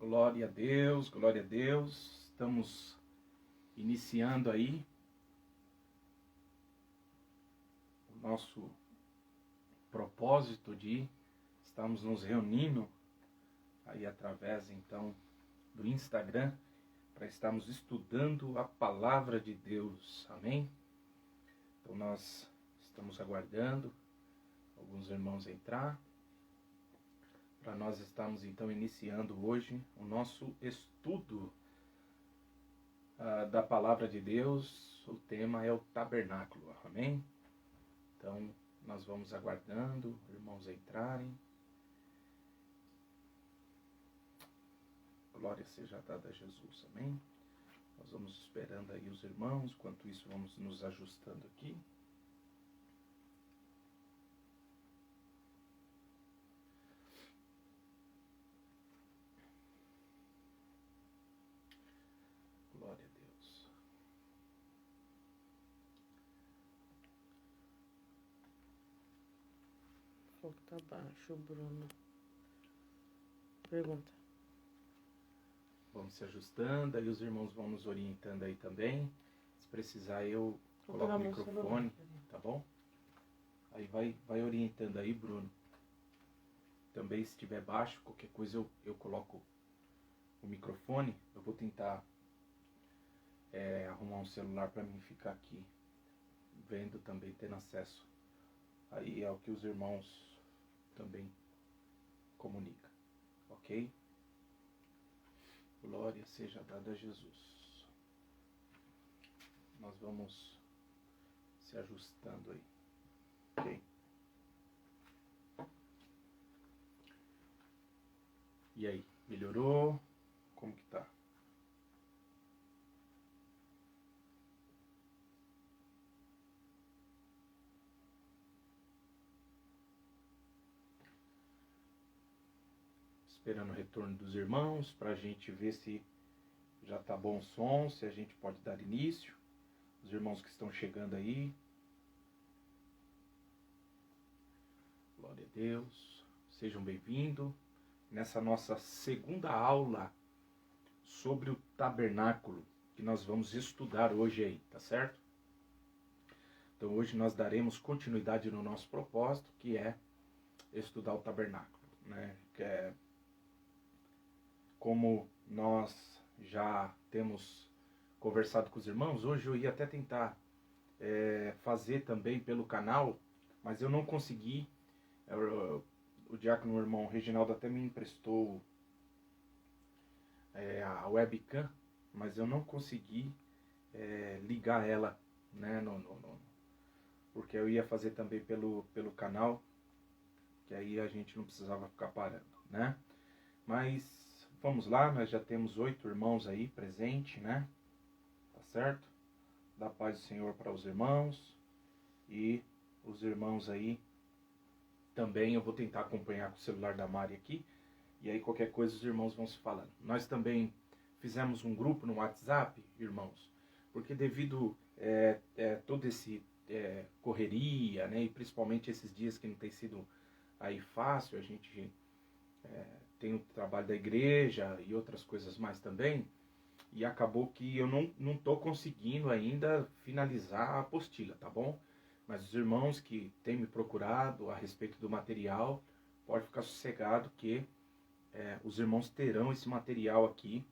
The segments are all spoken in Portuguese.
Glória a Deus, glória a Deus. Estamos iniciando aí o nosso propósito de estarmos nos reunindo aí através então do Instagram para estarmos estudando a palavra de Deus. Amém? Então nós estamos aguardando alguns irmãos entrar, para nós estarmos então iniciando hoje o nosso estudo da palavra de Deus. O tema é o tabernáculo, amém? Então nós vamos aguardando irmãos entrarem. Glória seja dada a Jesus, amém? Nós vamos esperando aí os irmãos, enquanto isso vamos nos ajustando aqui. Glória a Deus. O fogo tá baixo, Bruno. Pergunta. Vamos se ajustando, aí os irmãos vão nos orientando aí também. Se precisar eu Vou coloco pegar o meu microfone, celular. tá bom? Aí vai orientando aí, Bruno. Também se estiver baixo, qualquer coisa eu coloco o microfone. Eu vou tentar arrumar um celular para mim ficar aqui vendo também, tendo acesso aí ao que os irmãos também comunicam, ok? Glória seja dada a Jesus. Nós vamos se ajustando aí, ok? E aí, melhorou? Como que tá? Esperando o retorno dos irmãos para a gente ver se já tá bom o som, se a gente pode dar início. Os irmãos que estão chegando aí. Glória a Deus. Sejam bem-vindos nessa nossa segunda aula sobre o tabernáculo que nós vamos estudar hoje aí, tá certo? Então hoje nós daremos continuidade no nosso propósito, que é estudar o tabernáculo, né? Que é como nós já temos conversado com os irmãos. Hoje eu ia até tentar fazer também pelo canal, mas eu não consegui. O diácono, o irmão Reginaldo, até me emprestou a webcam, mas eu não consegui ligar ela, né, porque eu ia fazer também pelo canal, que aí a gente não precisava ficar parando, né? Mas vamos lá, nós já temos 8 irmãos aí presentes, né? Tá certo? Dá paz do Senhor para os irmãos. E os irmãos aí também, eu vou tentar acompanhar com o celular da Mari aqui. E aí qualquer coisa os irmãos vão se falando. Nós também fizemos um grupo no WhatsApp, irmãos, porque devido todo esse correria, né? E principalmente esses dias que não tem sido aí fácil, a gente tem o trabalho da igreja e outras coisas mais também, e acabou que eu não tô conseguindo ainda finalizar a apostila, tá bom? Mas os irmãos que têm me procurado a respeito do material, pode ficar sossegado que os irmãos terão esse material aqui,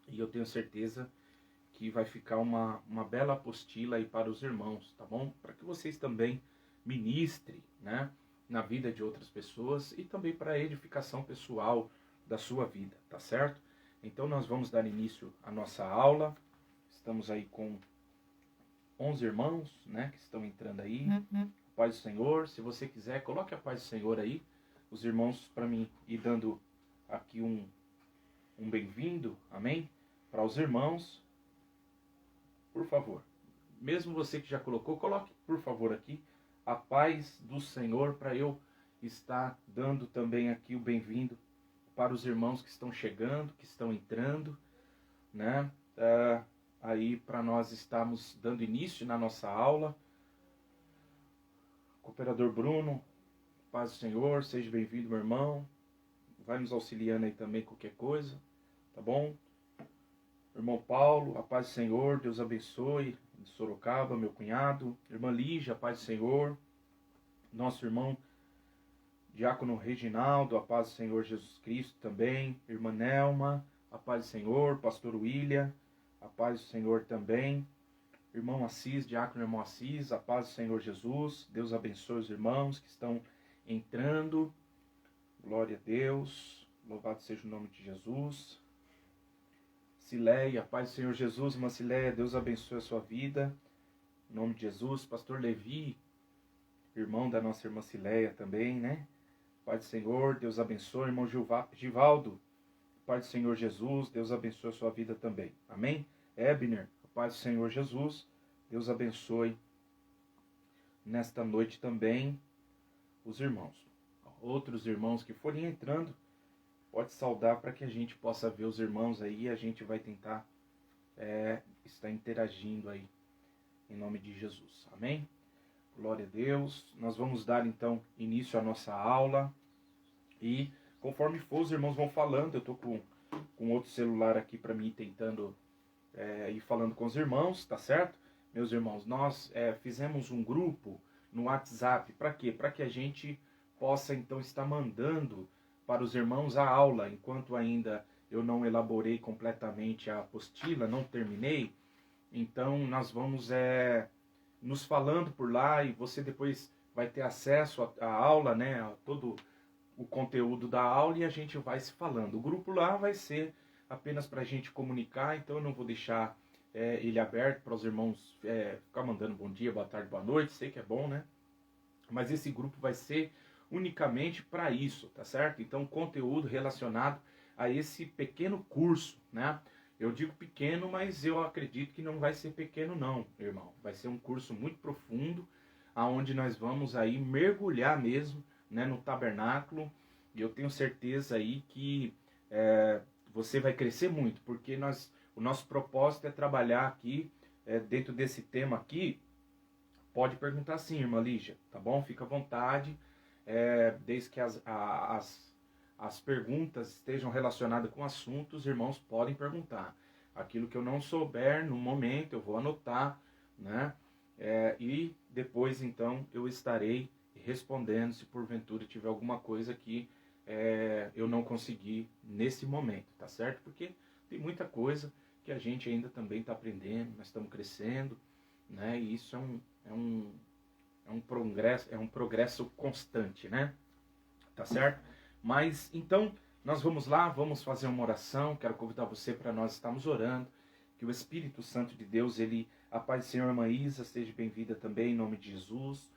e eu tenho certeza que vai ficar uma bela apostila aí para os irmãos, tá bom? Para que vocês também ministrem, né, na vida de outras pessoas e também para a edificação pessoal da sua vida, tá certo? Então nós vamos dar início à nossa aula. Estamos aí com 11 irmãos, né, que estão entrando aí. Paz do Senhor. Se você quiser, coloque a paz do Senhor aí. Os irmãos, para mim ir dando aqui um bem-vindo, amém? Para os irmãos, por favor. Mesmo você que já colocou, coloque, por favor, aqui a paz do Senhor, para eu estar dando também aqui o bem-vindo para os irmãos que estão chegando, que estão entrando, né? Aí para nós estarmos dando início na nossa aula. Cooperador Bruno, paz do Senhor, seja bem-vindo, meu irmão. vai nos auxiliando aí também qualquer coisa, tá bom? Irmão Paulo, a paz do Senhor, Deus abençoe, de Sorocaba, meu cunhado. Irmã Lígia, a paz do Senhor. Nosso irmão Diácono Reginaldo, a paz do Senhor Jesus Cristo também. Irmã Nelma, a paz do Senhor. Pastor William, a paz do Senhor também. Irmão Assis, Diácono Irmão Assis, a paz do Senhor Jesus. Deus abençoe os irmãos que estão entrando. Glória a Deus. Louvado seja o nome de Jesus. Cileia, a paz do Senhor Jesus. Irmã Cileia, Deus abençoe a sua vida. Em nome de Jesus. Pastor Levi, irmão da nossa irmã Cileia também, né? Pai do Senhor, Deus abençoe. Irmão Givaldo, Pai do Senhor Jesus, Deus abençoe a sua vida também. Amém? Ebner, Pai do Senhor Jesus, Deus abençoe nesta noite também os irmãos. Outros irmãos que forem entrando, pode saudar para que a gente possa ver os irmãos aí e a gente vai tentar estar interagindo aí, em nome de Jesus. Amém? Glória a Deus. Nós vamos dar então início à nossa aula e conforme for os irmãos vão falando, eu estou com outro celular aqui para mim tentando ir falando com os irmãos, tá certo? Meus irmãos, nós fizemos um grupo no WhatsApp, para quê? Para que a gente possa então estar mandando para os irmãos a aula, enquanto ainda eu não elaborei completamente a apostila, não terminei, então nós vamos nos falando por lá e você depois vai ter acesso à aula, né, a todo o conteúdo da aula e a gente vai se falando. O grupo lá vai ser apenas para a gente comunicar, então eu não vou deixar ele aberto para os irmãos ficar mandando bom dia, boa tarde, boa noite, sei que é bom, né? Mas esse grupo vai ser unicamente para isso, tá certo? Então conteúdo relacionado a esse pequeno curso, né? Eu digo pequeno, mas eu acredito que não vai ser pequeno não, irmão. Vai ser um curso muito profundo, aonde nós vamos aí mergulhar mesmo, né, no tabernáculo. E eu tenho certeza aí que você vai crescer muito, porque o nosso propósito é trabalhar aqui, dentro desse tema aqui. Pode perguntar sim, irmã Lígia, tá bom? Fica à vontade, desde que as perguntas estejam relacionadas com assuntos, os irmãos podem perguntar. Aquilo que eu não souber no momento, eu vou anotar, né? E depois, então, eu estarei respondendo se porventura tiver alguma coisa que eu não consegui nesse momento, tá certo? Porque tem muita coisa que a gente ainda também está aprendendo, nós estamos crescendo, né? E isso é um progresso constante, né? Tá certo? Mas, então, nós vamos lá, vamos fazer uma oração. Quero convidar você para nós estarmos orando. Que o Espírito Santo de Deus, a paz do Senhor, irmã Isa, seja bem-vinda também, em nome de Jesus.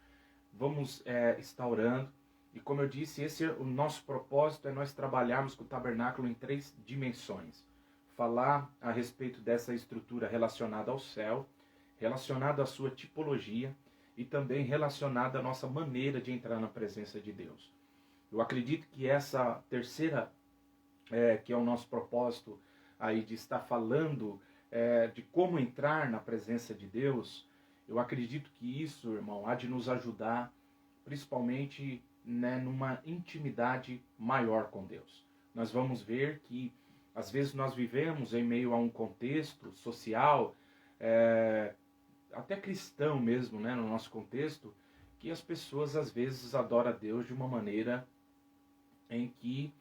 Vamos estar orando. E como eu disse, esse é o nosso propósito, é nós trabalharmos com o tabernáculo em 3 dimensões. Falar a respeito dessa estrutura relacionada ao céu, relacionada à sua tipologia e também relacionada à nossa maneira de entrar na presença de Deus. Eu acredito que essa terceira, que é o nosso propósito aí de estar falando de como entrar na presença de Deus, eu acredito que isso, irmão, há de nos ajudar, principalmente, né, numa intimidade maior com Deus. Nós vamos ver que, às vezes, nós vivemos em meio a um contexto social, até cristão mesmo, né, no nosso contexto, que as pessoas, às vezes, adoram a Deus de uma maneira em que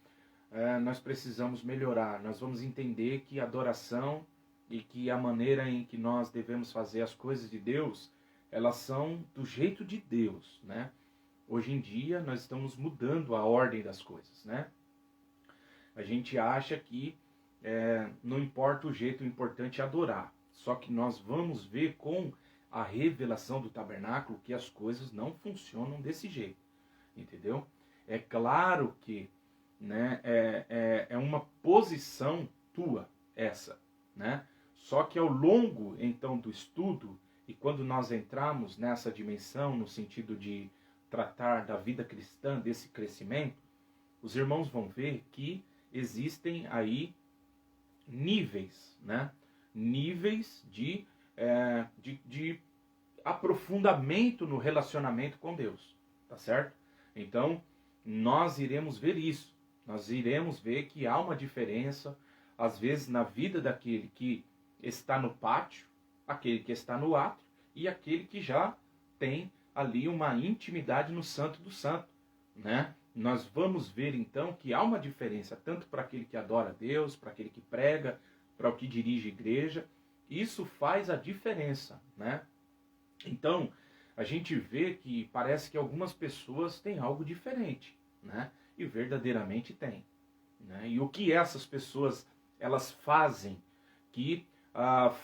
nós precisamos melhorar. Nós vamos entender que a adoração e que a maneira em que nós devemos fazer as coisas de Deus, elas são do jeito de Deus, né? Hoje em dia nós estamos mudando a ordem das coisas, né? A gente acha que não importa o jeito, o importante é adorar. Só que nós vamos ver com a revelação do tabernáculo que as coisas não funcionam desse jeito, entendeu? É claro que, né, é uma posição tua essa, né? Só que ao longo, então, do estudo, e quando nós entramos nessa dimensão, no sentido de tratar da vida cristã, desse crescimento, os irmãos vão ver que existem aí níveis, né? Níveis de aprofundamento no relacionamento com Deus, tá certo? Então, nós iremos ver isso, Nós iremos ver que há uma diferença, às vezes, na vida daquele que está no pátio, aquele que está no átrio e aquele que já tem ali uma intimidade no Santo do Santo, né? Nós vamos ver então que há uma diferença tanto para aquele que adora a Deus, para aquele que prega, para o que dirige a igreja. Isso faz a diferença, né? Então, a gente vê que parece que algumas pessoas têm algo diferente, né? E verdadeiramente tem, né? E o que essas pessoas elas fazem que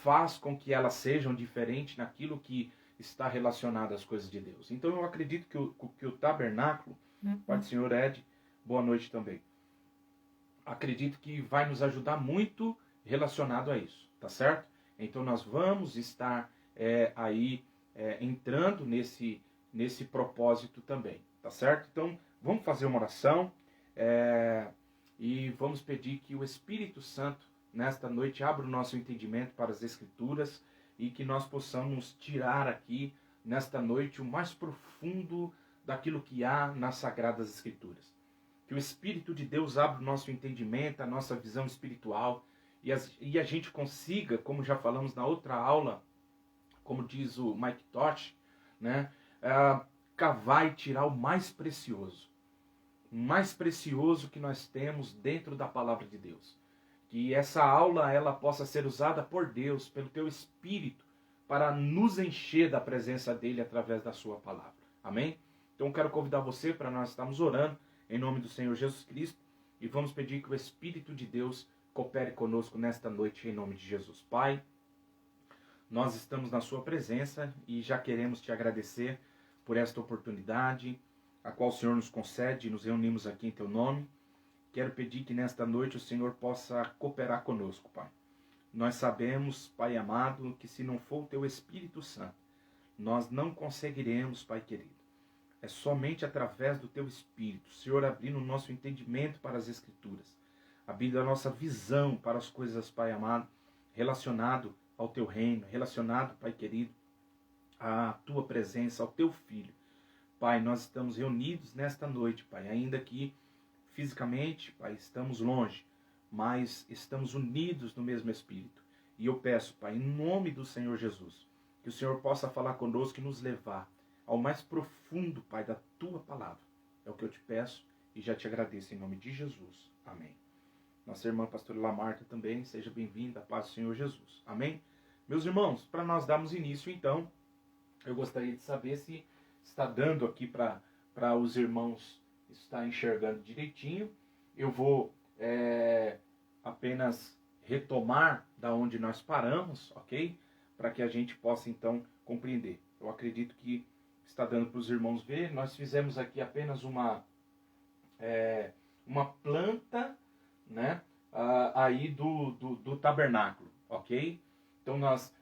faz com que elas sejam diferentes naquilo que está relacionado às coisas de Deus. Então eu acredito que o tabernáculo, Pai do Senhor Ed, boa noite também, acredito que vai nos ajudar muito relacionado a isso, tá certo? Então nós vamos estar entrando nesse propósito também, tá certo? Então vamos fazer uma oração e vamos pedir que o Espírito Santo nesta noite abra o nosso entendimento para as Escrituras e que nós possamos tirar aqui nesta noite o mais profundo daquilo que há nas Sagradas Escrituras. Que o Espírito de Deus abra o nosso entendimento, a nossa visão espiritual e a gente consiga, como já falamos na outra aula, como diz o Mike Tosh, né, cavar e tirar o mais precioso que nós temos dentro da Palavra de Deus. Que essa aula ela possa ser usada por Deus, pelo teu Espírito, para nos encher da presença dele através da sua palavra. Amém? Então quero convidar você para nós estarmos orando em nome do Senhor Jesus Cristo e vamos pedir que o Espírito de Deus coopere conosco nesta noite em nome de Jesus. Pai, nós estamos na sua presença e já queremos te agradecer por esta oportunidade a qual o Senhor nos concede e nos reunimos aqui em teu nome. Quero pedir que nesta noite o Senhor possa cooperar conosco, Pai. Nós sabemos, Pai amado, que se não for o teu Espírito Santo, nós não conseguiremos, Pai querido. É somente através do teu Espírito, Senhor, abrindo o nosso entendimento para as Escrituras, abrindo a nossa visão para as coisas, Pai amado, relacionado ao teu reino, relacionado, Pai querido, à tua presença, ao teu Filho. Pai, nós estamos reunidos nesta noite, Pai, ainda que fisicamente, Pai, estamos longe, mas estamos unidos no mesmo Espírito. E eu peço, Pai, em nome do Senhor Jesus, que o Senhor possa falar conosco e nos levar ao mais profundo, Pai, da Tua Palavra. É o que eu te peço e já te agradeço em nome de Jesus. Amém. Nossa irmã pastora Lamarta também, seja bem-vinda, a paz do Senhor Jesus. Amém? Meus irmãos, para nós darmos início, então, eu gostaria de saber se está dando aqui para os irmãos está enxergando direitinho. Eu vou apenas retomar da onde nós paramos, ok? Para que a gente possa então compreender. Eu acredito que está dando para os irmãos ver. Nós fizemos aqui apenas uma planta, né? Aí do tabernáculo, ok? Então nós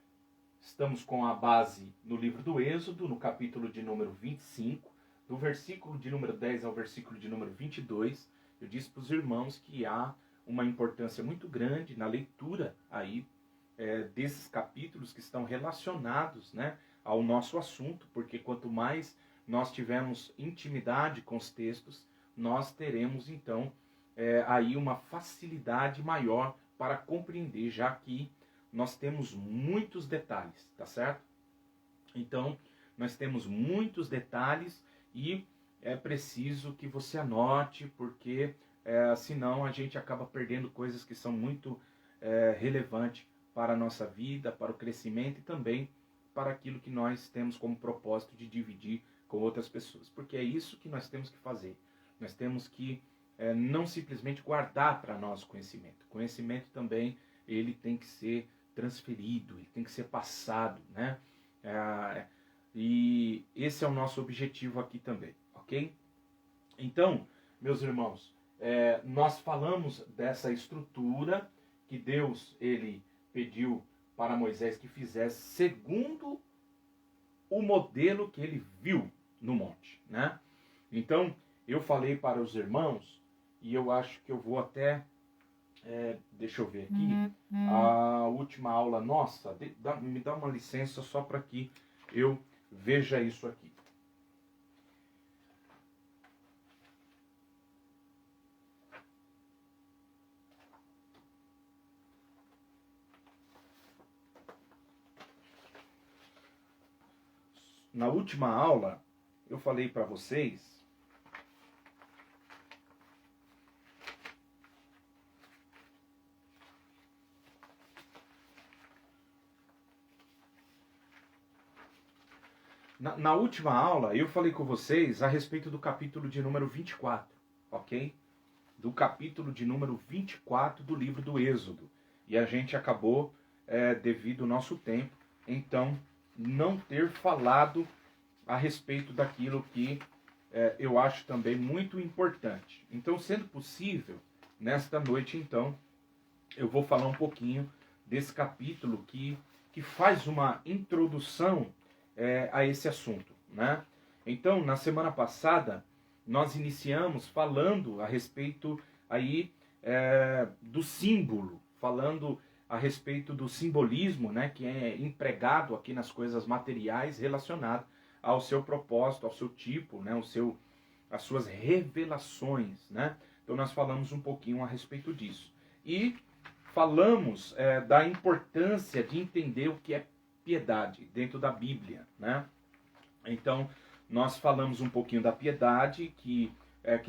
estamos com a base no livro do Êxodo, no capítulo de número 25, do versículo de número 10 ao versículo de número 22, eu disse para os irmãos que há uma importância muito grande na leitura aí desses capítulos que estão relacionados, né, ao nosso assunto, porque quanto mais nós tivermos intimidade com os textos, nós teremos então aí uma facilidade maior para compreender, já que nós temos muitos detalhes, tá certo? Então, nós temos muitos detalhes e é preciso que você anote, porque senão a gente acaba perdendo coisas que são muito relevantes para a nossa vida, para o crescimento e também para aquilo que nós temos como propósito de dividir com outras pessoas. Porque é isso que nós temos que fazer. Nós temos que não simplesmente guardar para nós o conhecimento. O conhecimento também ele tem que ser transferido, ele tem que ser passado, né? E esse é o nosso objetivo aqui também, ok? Então, meus irmãos, nós falamos dessa estrutura que Deus ele pediu para Moisés que fizesse segundo o modelo que ele viu no monte, né? Então, eu falei para os irmãos, e eu acho que eu vou até... deixa eu ver aqui, a última aula nossa, me dá uma licença só para que eu veja isso aqui. na última aula, eu falei para vocês Na última aula, eu falei com vocês a respeito do capítulo de número 24, ok? Do capítulo de número 24 do livro do Êxodo. E a gente acabou, devido ao nosso tempo, então, não ter falado a respeito daquilo que eu acho também muito importante. Então, sendo possível, nesta noite, então, eu vou falar um pouquinho desse capítulo que faz uma introdução a esse assunto, né? Então, na semana passada, nós iniciamos falando a respeito aí do símbolo, falando a respeito do simbolismo, né, que é empregado aqui nas coisas materiais relacionado ao seu propósito, ao seu tipo, né, as suas revelações, né? Então, nós falamos um pouquinho a respeito disso. E falamos da importância de entender o que é piedade dentro da Bíblia, né? Então, nós falamos um pouquinho da piedade, que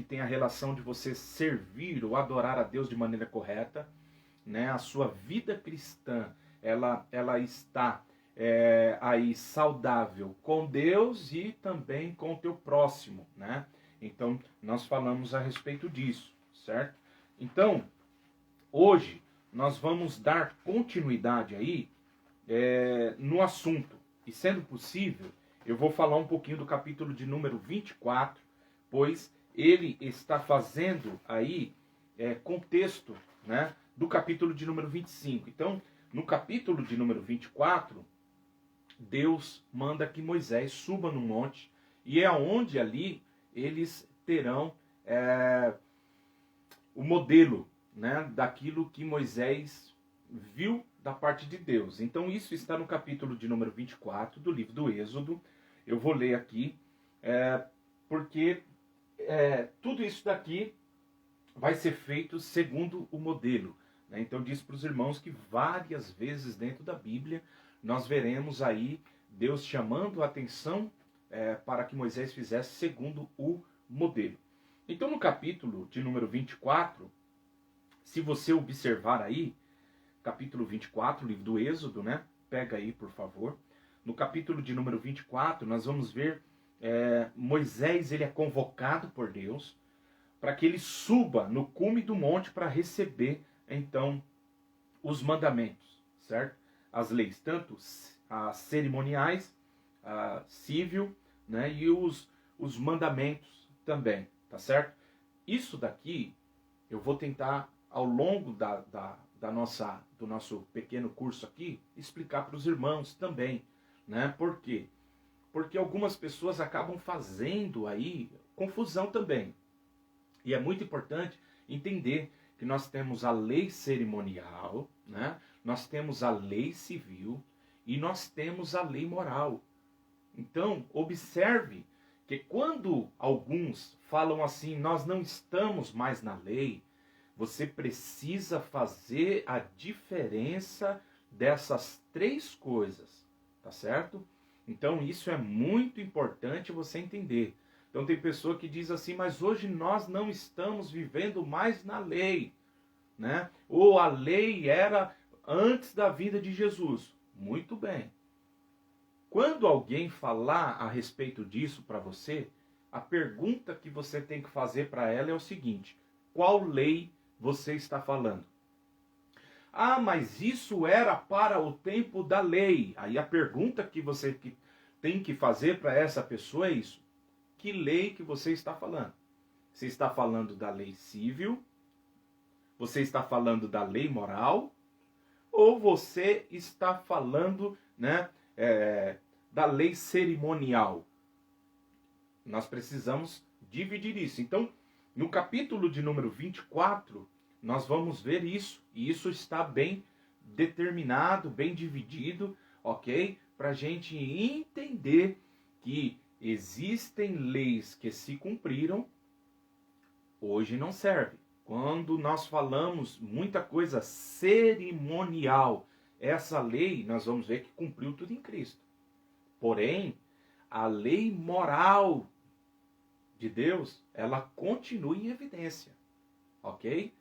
tem a relação de você servir ou adorar a Deus de maneira correta, né? A sua vida cristã, ela está aí saudável com Deus e também com o teu próximo, né? Então, nós falamos a respeito disso, certo? Então, hoje, nós vamos dar continuidade aí no assunto. E sendo possível, eu vou falar um pouquinho do capítulo de número 24, pois ele está fazendo aí contexto, né, do capítulo de número 25. Então, no capítulo de número 24, Deus manda que Moisés suba no monte, e é onde ali eles terão o modelo, né, daquilo que Moisés viu da parte de Deus. Então isso está no capítulo de número 24 do livro do Êxodo. Eu vou ler aqui, porque tudo isso daqui vai ser feito segundo o modelo, né? Então diz para os irmãos que várias vezes dentro da Bíblia nós veremos aí Deus chamando a atenção para que Moisés fizesse segundo o modelo. Então no capítulo de número 24, se você observar aí, capítulo 24, livro do Êxodo, né? Pega aí, por favor. No capítulo de número 24, nós vamos ver Moisés, ele é convocado por Deus para que ele suba no cume do monte para receber, então, os mandamentos, certo? As leis, tanto as cerimoniais, a civil, né? E os mandamentos também, tá certo? Isso daqui, eu vou tentar, ao longo do nosso pequeno curso aqui, explicar para os irmãos também, né? Por quê? Porque algumas pessoas acabam fazendo aí confusão também. E é muito importante entender que nós temos a lei cerimonial, né? Nós temos a lei civil e nós temos a lei moral. Então, observe que quando alguns falam assim, nós não estamos mais na lei, você precisa fazer a diferença dessas três coisas, tá certo? Então isso é muito importante você entender. Então tem pessoa que diz assim, mas hoje nós não estamos vivendo mais na lei, né? Ou a lei era antes da vinda de Jesus. Muito bem. Quando alguém falar a respeito disso para você, a pergunta que você tem que fazer para ela é o seguinte: qual lei você está falando? Ah, mas isso era para o tempo da lei. Aí a pergunta que você tem que fazer para essa pessoa é isso: que lei que você está falando? Você está falando da lei civil? Você está falando da lei moral? Ou você está falando, né, da lei cerimonial? Nós precisamos dividir isso. Então, no capítulo de número 24, nós vamos ver isso. E isso está bem determinado, bem dividido, ok? Para a gente entender que existem leis que se cumpriram, hoje não serve. Quando nós falamos muita coisa cerimonial, essa lei nós vamos ver que cumpriu tudo em Cristo. Porém, a lei moral de Deus, ela continua em evidência, ok?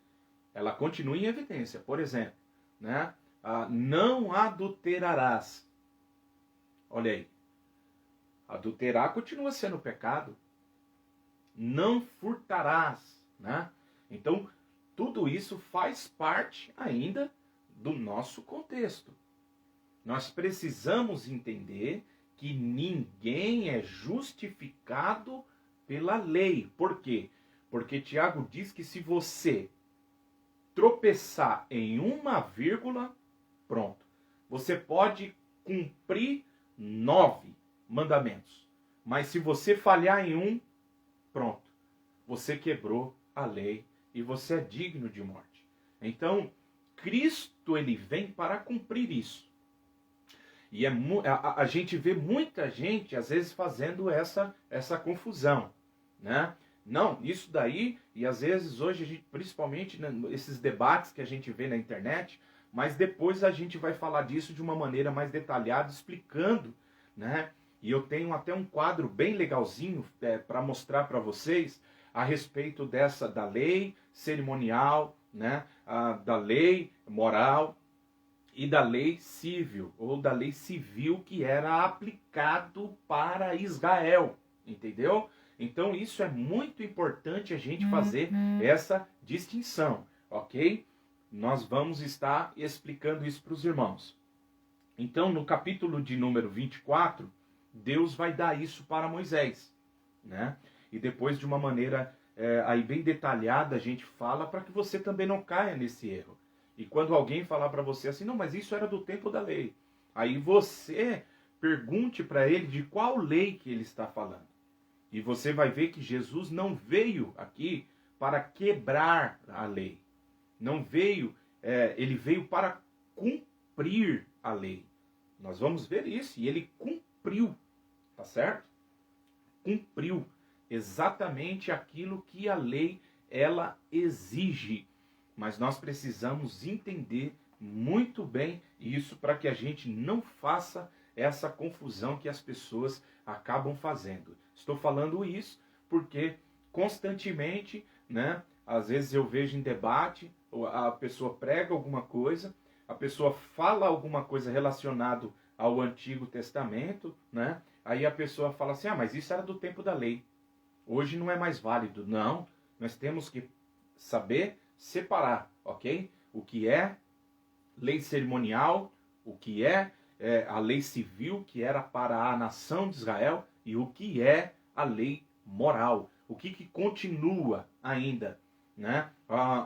Ela continua em evidência. Por exemplo, né? Não adulterarás. Olha aí. Adulterar continua sendo pecado. Não furtarás, né? Então, tudo isso faz parte ainda do nosso contexto. Nós precisamos entender que ninguém é justificado pela lei. Por quê? Porque Tiago diz que se você tropeçar em uma vírgula, pronto. Você pode cumprir 9 mandamentos. Mas se você falhar em um, pronto. Você quebrou a lei e você é digno de morte. Então, Cristo ele vem para cumprir isso. E a gente vê muita gente, às vezes, fazendo essa confusão, né? Não, isso daí, e às vezes hoje, a gente, principalmente esses debates que a gente vê na internet, mas depois a gente vai falar disso de uma maneira mais detalhada, explicando, né? E eu tenho até um quadro bem legalzinho para mostrar para vocês a respeito da lei cerimonial, né? Da lei moral e da lei civil, ou da lei civil que era aplicado para Israel, entendeu? Então isso é muito importante a gente fazer essa distinção, ok? Nós vamos estar explicando isso para os irmãos. Então no capítulo de número 24, Deus vai dar isso para Moisés, né? E depois de uma maneira aí bem detalhada a gente fala para que você também não caia nesse erro. E quando alguém falar para você assim, não, mas isso era do tempo da lei. Aí você pergunte para ele de qual lei que ele está falando. E você vai ver que Jesus não veio aqui para quebrar a lei. Não veio, ele veio para cumprir a lei. Nós vamos ver isso. E ele cumpriu, tá certo? Cumpriu exatamente aquilo que a lei ela exige. Mas nós precisamos entender muito bem isso para que a gente não faça essa confusão que as pessoas acabam fazendo. Estou falando isso porque constantemente, né, às vezes eu vejo em debate, a pessoa prega alguma coisa, a pessoa fala alguma coisa relacionada ao Antigo Testamento, né? Aí a pessoa fala assim, mas isso era do tempo da lei. Hoje não é mais válido. Não, nós temos que saber separar, ok? O que é lei cerimonial, o que é a lei civil, que era para a nação de Israel, e o que é a lei moral. O que continua ainda, né?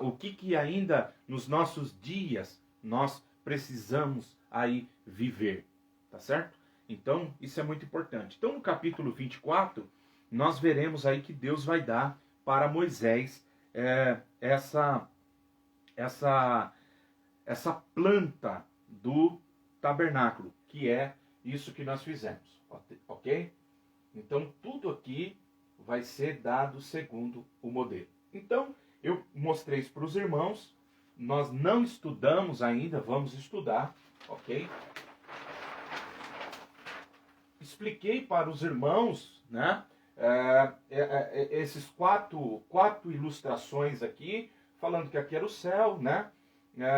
O que ainda nos nossos dias nós precisamos aí viver, tá certo? Então, isso é muito importante. Então, no capítulo 24, nós veremos aí que Deus vai dar para Moisés essa planta do tabernáculo, que é isso que nós fizemos, ok? Então, tudo aqui vai ser dado segundo o modelo. Então, eu mostrei isso para os irmãos, nós não estudamos ainda, vamos estudar, ok? Expliquei para os irmãos, né? Esses quatro ilustrações aqui, falando que aqui era o céu, né?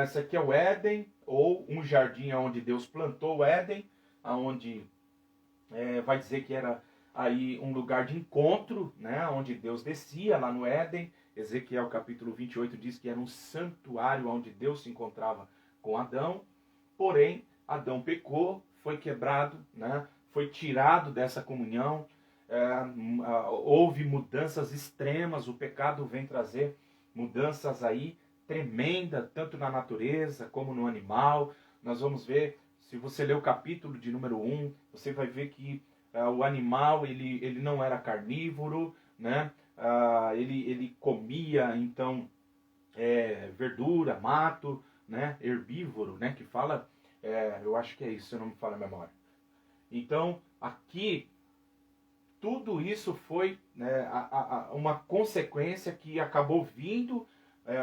Esse aqui é o Éden, ou um jardim onde Deus plantou o Éden, onde vai dizer que era aí um lugar de encontro, né? Onde Deus descia lá no Éden. Ezequiel capítulo 28 diz que era um santuário onde Deus se encontrava com Adão. Porém, Adão pecou, foi quebrado, né? Foi tirado dessa comunhão. Houve mudanças extremas, o pecado vem trazer mudanças aí tremendas, tanto na natureza como no animal. Nós vamos ver, se você ler o capítulo de número 1, você vai ver que o animal ele não era carnívoro, né? Ele comia, então, verdura, mato, né? Herbívoro, né? Que fala, eu acho que é isso, se eu não me falha a memória. Então, aqui, tudo isso foi uma consequência que acabou vindo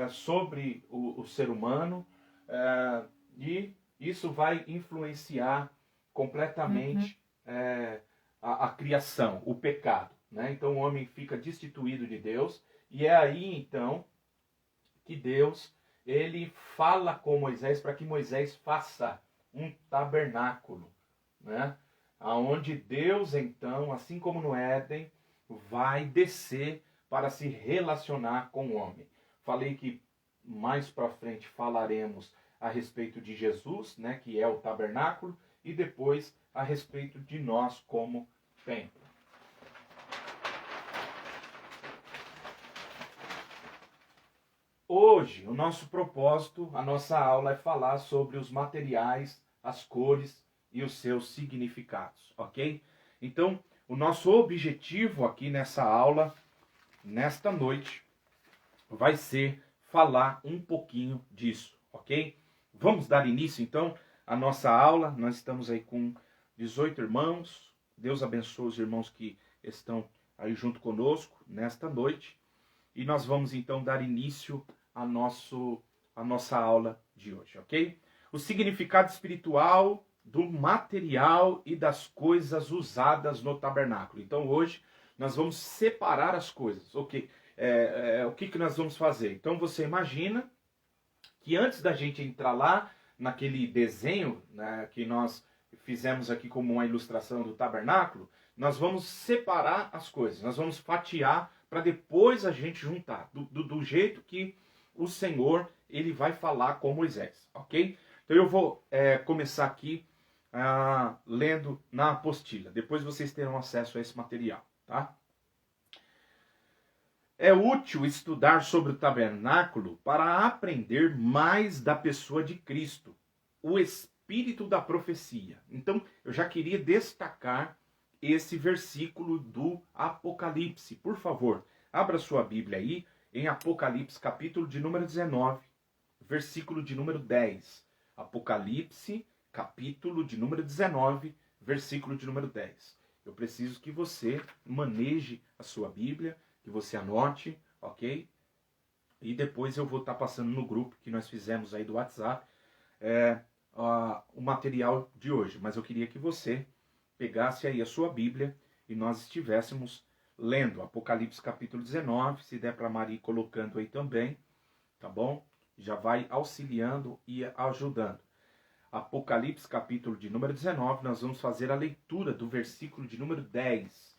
sobre o ser humano, e isso vai influenciar completamente a criação, o pecado, né? Então o homem fica destituído de Deus, e é aí então que Deus ele fala com Moisés para que Moisés faça um tabernáculo, né? Aonde Deus então, assim como no Éden, vai descer para se relacionar com o homem. Falei que mais para frente falaremos a respeito de Jesus, né, que é o tabernáculo, e depois a respeito de nós como templo. Hoje, o nosso propósito, a nossa aula é falar sobre os materiais, as cores e os seus significados, ok? Então, o nosso objetivo aqui nessa aula, nesta noite, vai ser falar um pouquinho disso, ok? Vamos dar início, então, à nossa aula. Nós estamos aí com 18 irmãos. Deus abençoe os irmãos que estão aí junto conosco nesta noite. E nós vamos, então, dar início à nossa aula de hoje, ok? O significado espiritual do material e das coisas usadas no tabernáculo. Então, hoje, nós vamos separar as coisas, ok? O que nós vamos fazer? Então, você imagina que antes da gente entrar lá, naquele desenho, né, que nós fizemos aqui como uma ilustração do tabernáculo, nós vamos separar as coisas, nós vamos fatiar para depois a gente juntar, do jeito que o Senhor ele vai falar com Moisés, ok? Então eu vou começar aqui lendo na apostila, depois vocês terão acesso a esse material, tá? É útil estudar sobre o tabernáculo para aprender mais da pessoa de Cristo, o espírito da profecia. Então, eu já queria destacar esse versículo do Apocalipse. Por favor, abra sua Bíblia aí em Apocalipse, capítulo de número 19, versículo de número 10. Apocalipse, capítulo de número 19, versículo de número 10. Eu preciso que você maneje a sua Bíblia, que você anote, ok? E depois eu vou estar passando no grupo que nós fizemos aí do WhatsApp o material de hoje. Mas eu queria que você pegasse aí a sua Bíblia e nós estivéssemos lendo Apocalipse capítulo 19, se der para Maria colocando aí também, tá bom? Já vai auxiliando e ajudando. Apocalipse capítulo de número 19, nós vamos fazer a leitura do versículo de número 10.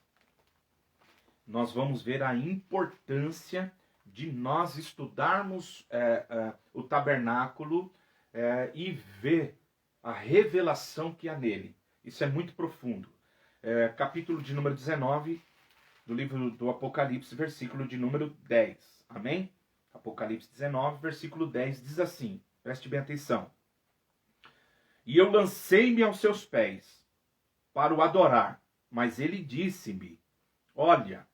Nós vamos ver a importância de nós estudarmos o tabernáculo e ver a revelação que há nele. Isso é muito profundo. Capítulo de número 19 do livro do Apocalipse, versículo de número 10. Amém? Apocalipse 19, versículo 10 diz assim, preste bem atenção. E eu lancei-me aos seus pés para o adorar, mas ele disse-me, olha,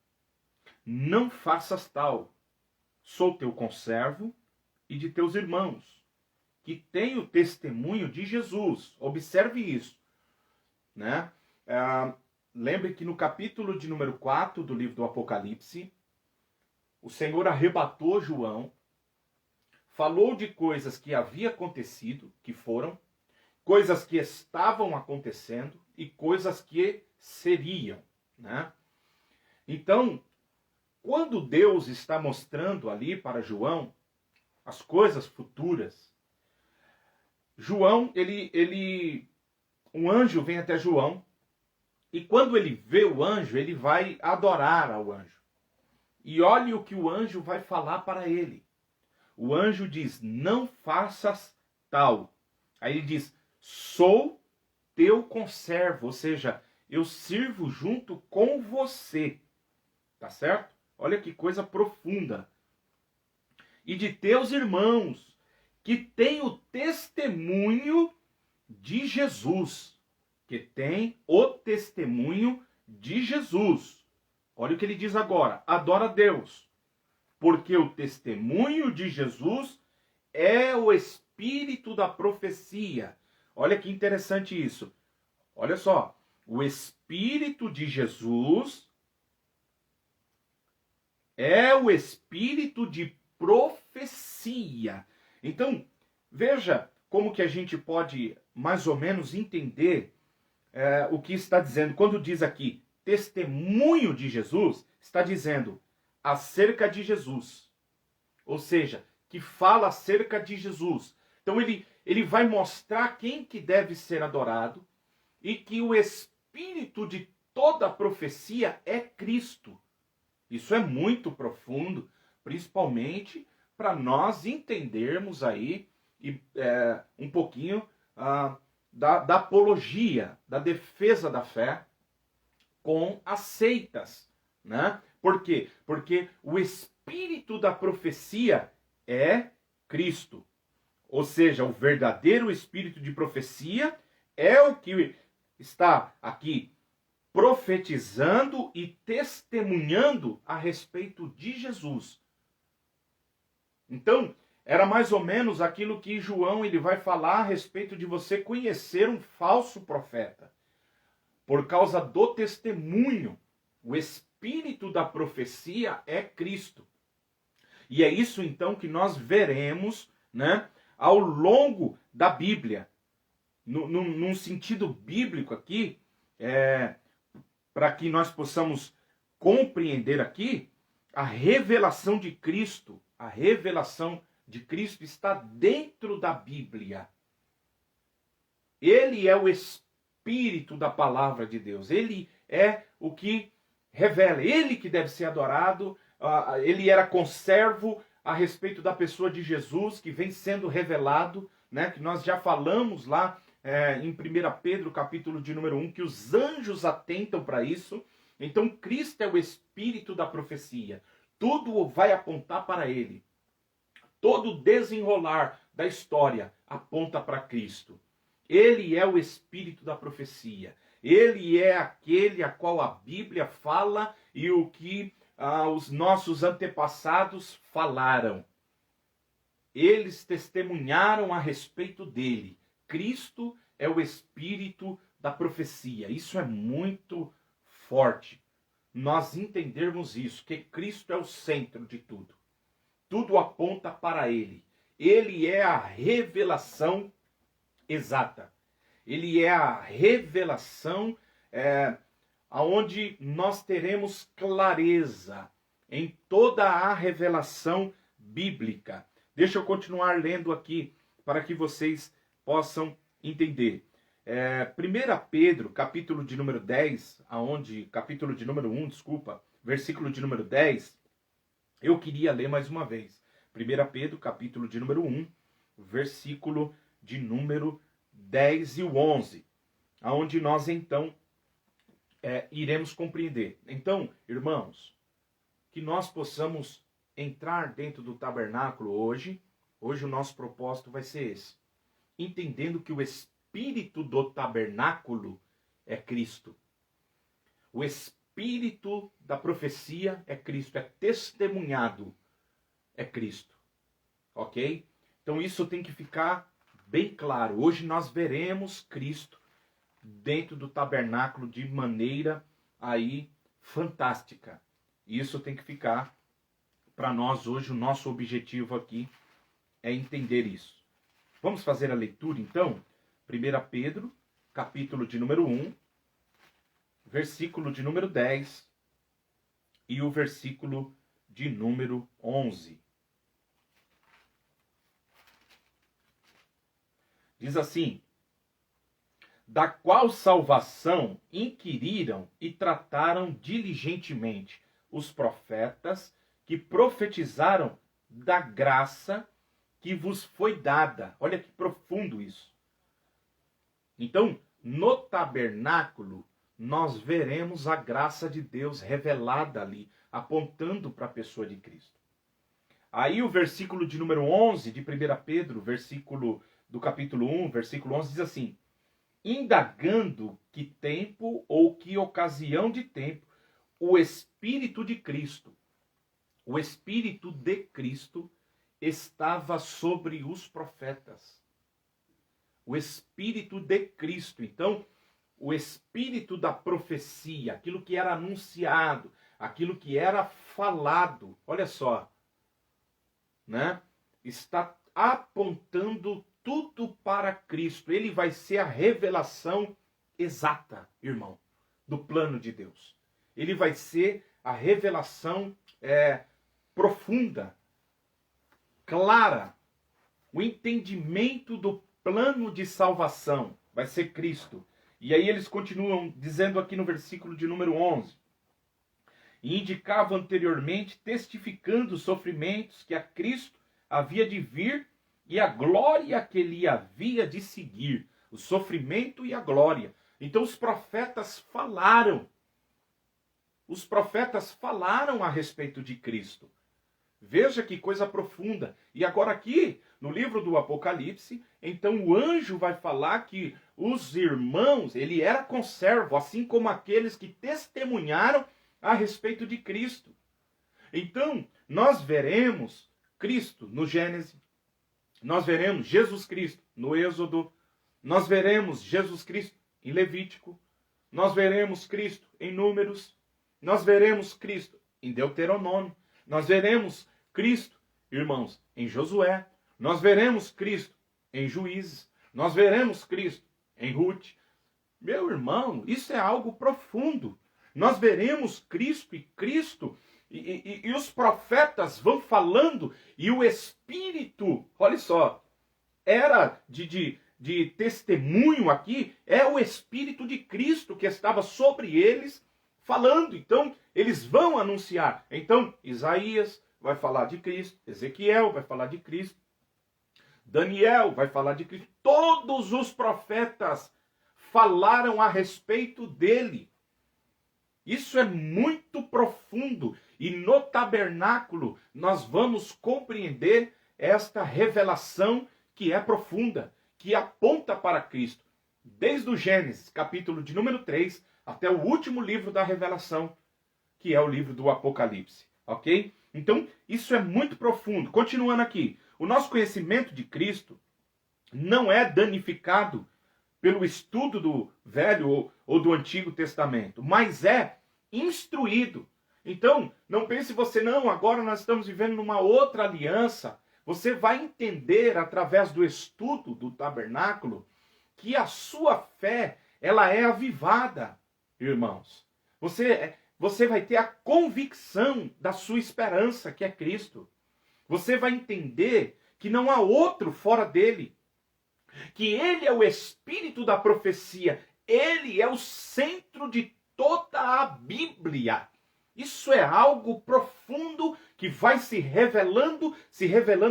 não faças tal, sou teu conservo e de teus irmãos, que têm o testemunho de Jesus. Observe isso, né? Lembre que no capítulo de número 4 do livro do Apocalipse, o Senhor arrebatou João, falou de coisas que havia acontecido, que foram, coisas que estavam acontecendo e coisas que seriam, né? Então, quando Deus está mostrando ali para João as coisas futuras, João, um anjo vem até João, e quando ele vê o anjo, ele vai adorar ao anjo. E olhe o que o anjo vai falar para ele. O anjo diz, não faças tal. Aí ele diz, sou teu conservo, ou seja, eu sirvo junto com você. Tá certo? Olha que coisa profunda. E de teus irmãos, que têm o testemunho de Jesus. Que tem o testemunho de Jesus. Olha o que ele diz agora. Adora a Deus. Porque o testemunho de Jesus é o espírito da profecia. Olha que interessante isso. Olha só. O espírito de Jesus é o espírito de profecia. Então, veja como que a gente pode mais ou menos entender o que está dizendo, quando diz aqui testemunho de Jesus, está dizendo acerca de Jesus. Ou seja, que fala acerca de Jesus. Então ele vai mostrar quem que deve ser adorado e que o espírito de toda a profecia é Cristo. Isso é muito profundo, principalmente para nós entendermos aí um pouquinho da apologia, da defesa da fé com as seitas, né? Por quê? Porque o espírito da profecia é Cristo. Ou seja, o verdadeiro espírito de profecia é o que está aqui profetizando e testemunhando a respeito de Jesus. Então, era mais ou menos aquilo que João ele vai falar a respeito de você conhecer um falso profeta. Por causa do testemunho, o espírito da profecia é Cristo. E é isso então que nós veremos, né, ao longo da Bíblia. Num sentido bíblico aqui, para que nós possamos compreender aqui, a revelação de Cristo está dentro da Bíblia. Ele é o espírito da palavra de Deus. Ele é o que revela. Ele que deve ser adorado. Ele era conservo a respeito da pessoa de Jesus, que vem sendo revelado, né, que nós já falamos lá em 1 Pedro, capítulo de número 1, que os anjos atentam para isso. Então, Cristo é o espírito da profecia. Tudo vai apontar para ele. Todo o desenrolar da história aponta para Cristo. Ele é o espírito da profecia. Ele é aquele a qual a Bíblia fala e o que os nossos antepassados falaram. Eles testemunharam a respeito dele. Cristo é o espírito da profecia. Isso é muito forte. Nós entendermos isso, que Cristo é o centro de tudo. Tudo aponta para ele. Ele é a revelação exata. Ele é a revelação aonde nós teremos clareza em toda a revelação bíblica. Deixa eu continuar lendo aqui para que vocês possam entender. 1 Pedro, capítulo de número 10, capítulo de número 1, versículo de número 10, eu queria ler mais uma vez. 1 Pedro, capítulo de número 1, versículo de número 10 e o 11, aonde nós então iremos compreender. Então, irmãos, que nós possamos entrar dentro do tabernáculo hoje o nosso propósito vai ser esse. Entendendo que o espírito do tabernáculo é Cristo. O espírito da profecia é Cristo, é testemunhado, é Cristo. Ok? Então isso tem que ficar bem claro. Hoje nós veremos Cristo dentro do tabernáculo de maneira aí fantástica. Isso tem que ficar para nós hoje. O nosso objetivo aqui é entender isso. Vamos fazer a leitura então? 1 Pedro, capítulo de número 1, versículo de número 10 e o versículo de número 11. Diz assim: da qual salvação inquiriram e trataram diligentemente os profetas que profetizaram da graça que vos foi dada. Olha que profundo isso. Então, no tabernáculo, nós veremos a graça de Deus revelada ali, apontando para a pessoa de Cristo. Aí o versículo de número 11 de 1 Pedro, versículo do capítulo 1, versículo 11, diz assim: indagando que tempo ou que ocasião de tempo o Espírito de Cristo, o Espírito de Cristo estava sobre os profetas. O Espírito de Cristo. Então, o Espírito da profecia, aquilo que era anunciado, aquilo que era falado, olha só, né? Está apontando tudo para Cristo. Ele vai ser a revelação exata, irmão, do plano de Deus. Ele vai ser a revelação profunda, clara, o entendimento do plano de salvação. Vai ser Cristo. E aí eles continuam dizendo aqui no versículo de número 11. E indicava anteriormente, testificando os sofrimentos que a Cristo havia de vir e a glória que ele havia de seguir. O sofrimento e a glória. Então os profetas falaram. Os profetas falaram a respeito de Cristo. Veja que coisa profunda. E agora aqui, no livro do Apocalipse, então o anjo vai falar que os irmãos, ele era conservo, assim como aqueles que testemunharam a respeito de Cristo. Então, nós veremos Cristo no Gênesis, nós veremos Jesus Cristo no Êxodo, nós veremos Jesus Cristo em Levítico, nós veremos Cristo em Números, nós veremos Cristo em Deuteronômio, nós veremos Cristo, irmãos, em Josué, nós veremos Cristo em Juízes, nós veremos Cristo em Ruth. Meu irmão, isso é algo profundo. Nós veremos Cristo e os profetas vão falando e o Espírito, olha só, era de testemunho aqui, é o Espírito de Cristo que estava sobre eles falando. Então, eles vão anunciar. Então, Isaías vai falar de Cristo, Ezequiel vai falar de Cristo, Daniel vai falar de Cristo. Todos os profetas falaram a respeito dele. Isso é muito profundo. E no tabernáculo nós vamos compreender esta revelação que é profunda, que aponta para Cristo. Desde o Gênesis, capítulo de número 3, até o último livro da revelação, que é o livro do Apocalipse. Ok? Então, isso é muito profundo. Continuando aqui. O nosso conhecimento de Cristo não é danificado pelo estudo do Velho ou do Antigo Testamento, mas é instruído. Então, não pense você, não, agora nós estamos vivendo numa outra aliança. Você vai entender, através do estudo do tabernáculo, que a sua fé, ela é avivada, irmãos. Você vai ter a convicção da sua esperança, que é Cristo. Você vai entender que não há outro fora dele. Que ele é o espírito da profecia. Ele é o centro de toda a Bíblia. Isso é algo profundo que vai se revelando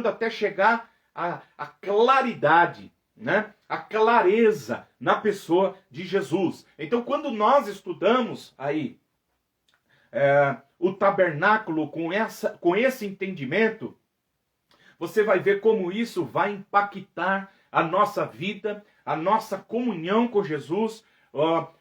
até chegar à claridade, né? A clareza na pessoa de Jesus. Então, quando nós estudamos aí o tabernáculo com esse entendimento, você vai ver como isso vai impactar a nossa vida, a nossa comunhão com Jesus,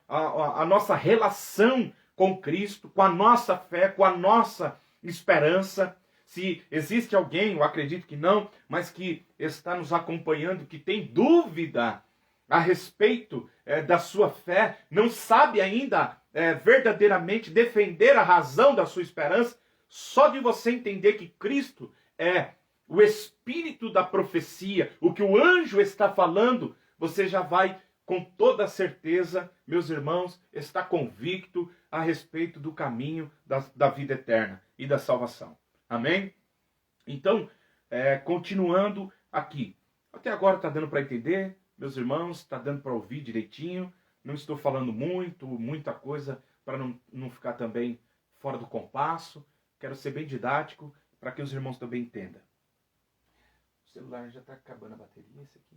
a nossa relação com Cristo, com a nossa fé, com a nossa esperança. Se existe alguém, eu acredito que não, mas que está nos acompanhando, que tem dúvida a respeito da sua fé, não sabe ainda verdadeiramente defender a razão da sua esperança, só de você entender que Cristo é o espírito da profecia, o que o anjo está falando, você já vai, com toda certeza, meus irmãos, estar convicto a respeito do caminho da vida eterna e da salvação. Amém? Então, continuando aqui. Até agora está dando para entender, meus irmãos, está dando para ouvir direitinho. Não estou falando muita coisa, para não ficar também fora do compasso. Quero ser bem didático, para que os irmãos também entendam. O celular já está acabando a bateria, esse aqui.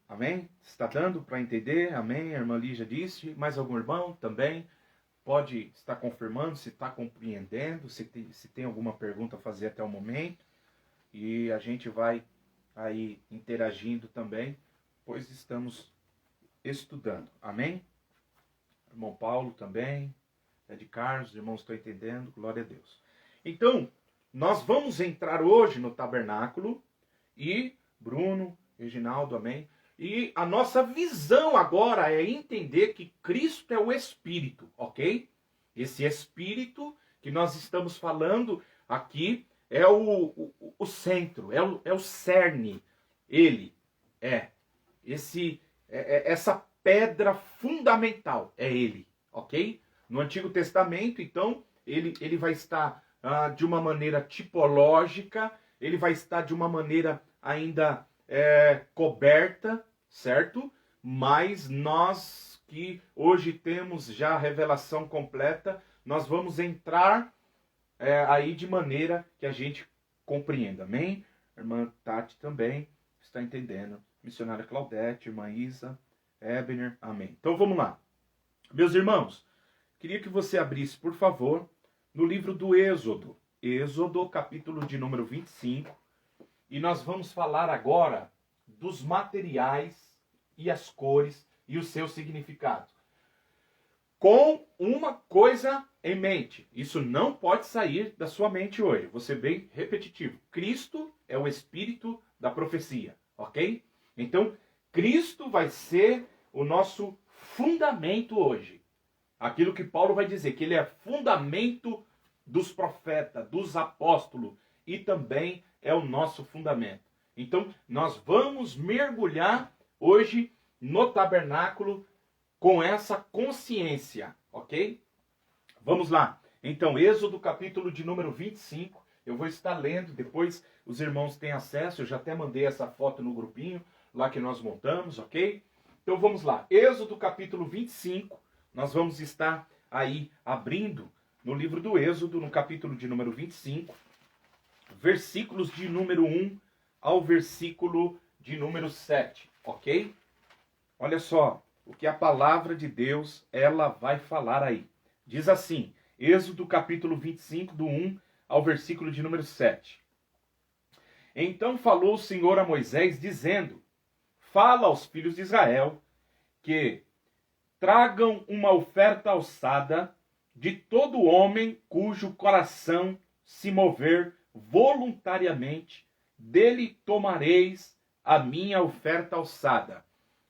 Amém? Está dando para entender? Amém? A irmã Lígia disse. Mais algum irmão também pode estar confirmando se está compreendendo, se tem alguma pergunta a fazer até o momento. E a gente vai aí interagindo também, pois estamos estudando. Amém? Irmão Paulo também, de Carlos, os irmãos estão entendendo, glória a Deus. Então, nós vamos entrar hoje no tabernáculo e Bruno, Reginaldo, amém? E a nossa visão agora é entender que Cristo é o Espírito, ok? Esse Espírito que nós estamos falando aqui é o centro, é o cerne. Ele é essa pedra fundamental é ele, ok? No Antigo Testamento, então, ele vai estar de uma maneira tipológica, ele vai estar de uma maneira ainda coberta, certo? Mas nós que hoje temos já a revelação completa, nós vamos entrar aí de maneira que a gente compreenda, amém? A irmã Tati também está entendendo. Missionária Claudete, irmã Isa, Ebener, amém. Então vamos lá. Meus irmãos, queria que você abrisse, por favor, no livro do Êxodo. Êxodo, capítulo de número 25. E nós vamos falar agora dos materiais e as cores e o seu significado. Com uma coisa em mente. Isso não pode sair da sua mente hoje. Vou ser bem repetitivo. Cristo é o espírito da profecia, ok? Então, Cristo vai ser o nosso fundamento hoje. Aquilo que Paulo vai dizer, que ele é fundamento dos profetas, dos apóstolos, e também é o nosso fundamento. Então, nós vamos mergulhar hoje no tabernáculo com essa consciência, ok? Vamos lá. Então, Êxodo, capítulo de número 25. Eu vou estar lendo, depois os irmãos têm acesso. Eu já até mandei essa foto no grupinho, lá que nós montamos, ok? Então, vamos lá. Êxodo, capítulo 25. Nós vamos estar aí abrindo no livro do Êxodo, no capítulo de número 25. Versículos de número 1 ao versículo de número 7, ok? Olha só o que a palavra de Deus, ela vai falar aí. Diz assim, Êxodo capítulo 25, do 1 ao versículo de número 7. Então falou o Senhor a Moisés, dizendo, fala aos filhos de Israel que tragam uma oferta alçada de todo homem cujo coração se mover voluntariamente, dele tomareis a minha oferta alçada.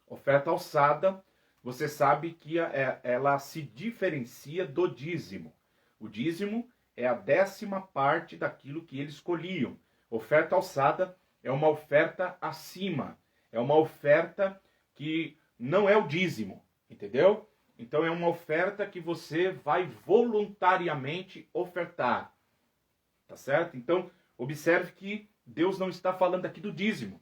Oferta alçada, você sabe que ela se diferencia do dízimo. O dízimo é a 10ª parte daquilo que eles colhiam. Oferta alçada é uma oferta acima. É uma oferta que não é o dízimo, entendeu? Então é uma oferta que você vai voluntariamente ofertar. Tá certo? Então, observe que Deus não está falando aqui do dízimo.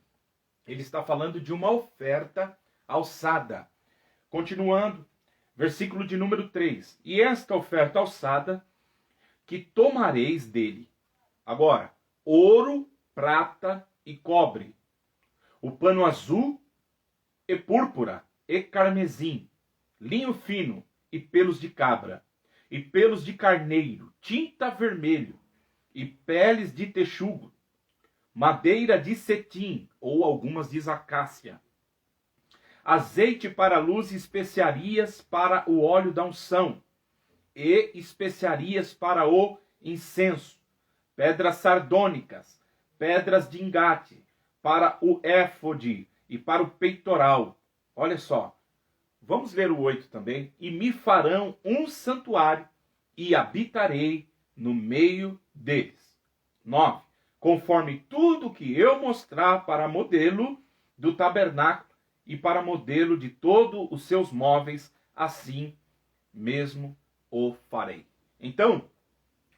Ele está falando de uma oferta alçada. Continuando, versículo de número 3. E esta oferta alçada que tomareis dele. Agora, ouro, prata e cobre. O pano azul e púrpura e carmesim. Linho fino e pelos de cabra. E pelos de carneiro, tinta vermelho. E peles de texugo. Madeira de cetim, ou algumas diz acácia. Azeite para a luz e especiarias para o óleo da unção. E especiarias para o incenso. Pedras sardônicas, pedras de engate, para o éfode e para o peitoral. Olha só, vamos ler o 8 também. E me farão um santuário e habitarei no meio deles. 9. Conforme tudo que eu mostrar para modelo do tabernáculo e para modelo de todos os seus móveis, assim mesmo o farei. Então,